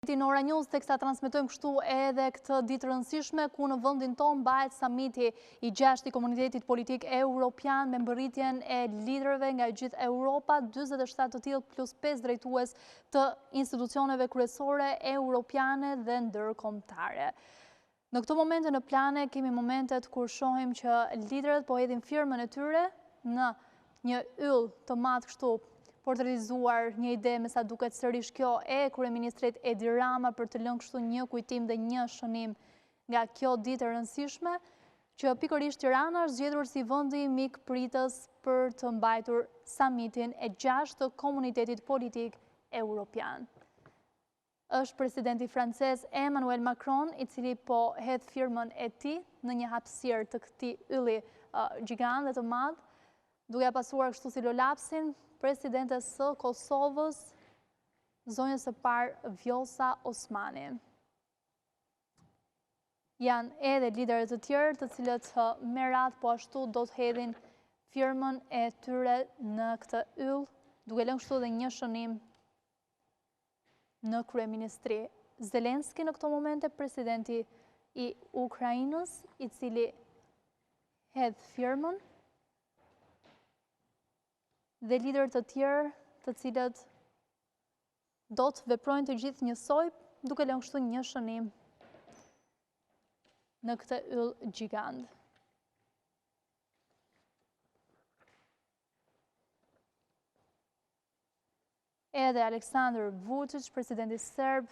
Në Ora News, teksa transmetojmë kështu edhe këtë ditë rëndësishme, ku në vendin tonë bëhet samiti i 6 i Komunitetit Politik Evropian me mbërritjen e liderëve nga gjithë Europa, 47 të tillë plus 5 drejtues të institucioneve kryesore europiane dhe ndërkombëtare. Në këto momente në plane kemi momentet kur shohim që liderët po hedhin firmën e tyre në një yll të madh kështu, portretizuar një ide me sa duket sërish kjo e kryeministrit Edi Rama për të lënë kështu një kujtim dhe një shënim nga kjo ditë e rëndësishme, që pikërisht Tirana është zgjedhur si vendi mikpritës për të mbajtur samitin e 6 të Komunitetit Politik Evropian. Është presidenti francez Emmanuel Macron, i cili po hedh firmën e tij në një hapësirë të këtij ylli gjigant dhe të madh, duke pasuar kështu si lolapsin presidentes së Kosovës, zonjës së parë Vjosa Osmani. Janë edhe liderët të tjerë të cilët me radhë po ashtu do të hedhin firmën e tyre në këtë yll, duke lënë kështu dhe një shënim në kryeministri. Zelenski në këto momente presidenti i Ukrainës, i cili hedh firmën, dhe lider të tjerë të cilët do të veprojnë të gjithë njësoj, duke lënë kështu një shënim në këtë yll gjigant. Edhe Aleksandar Vučić, presidenti serb,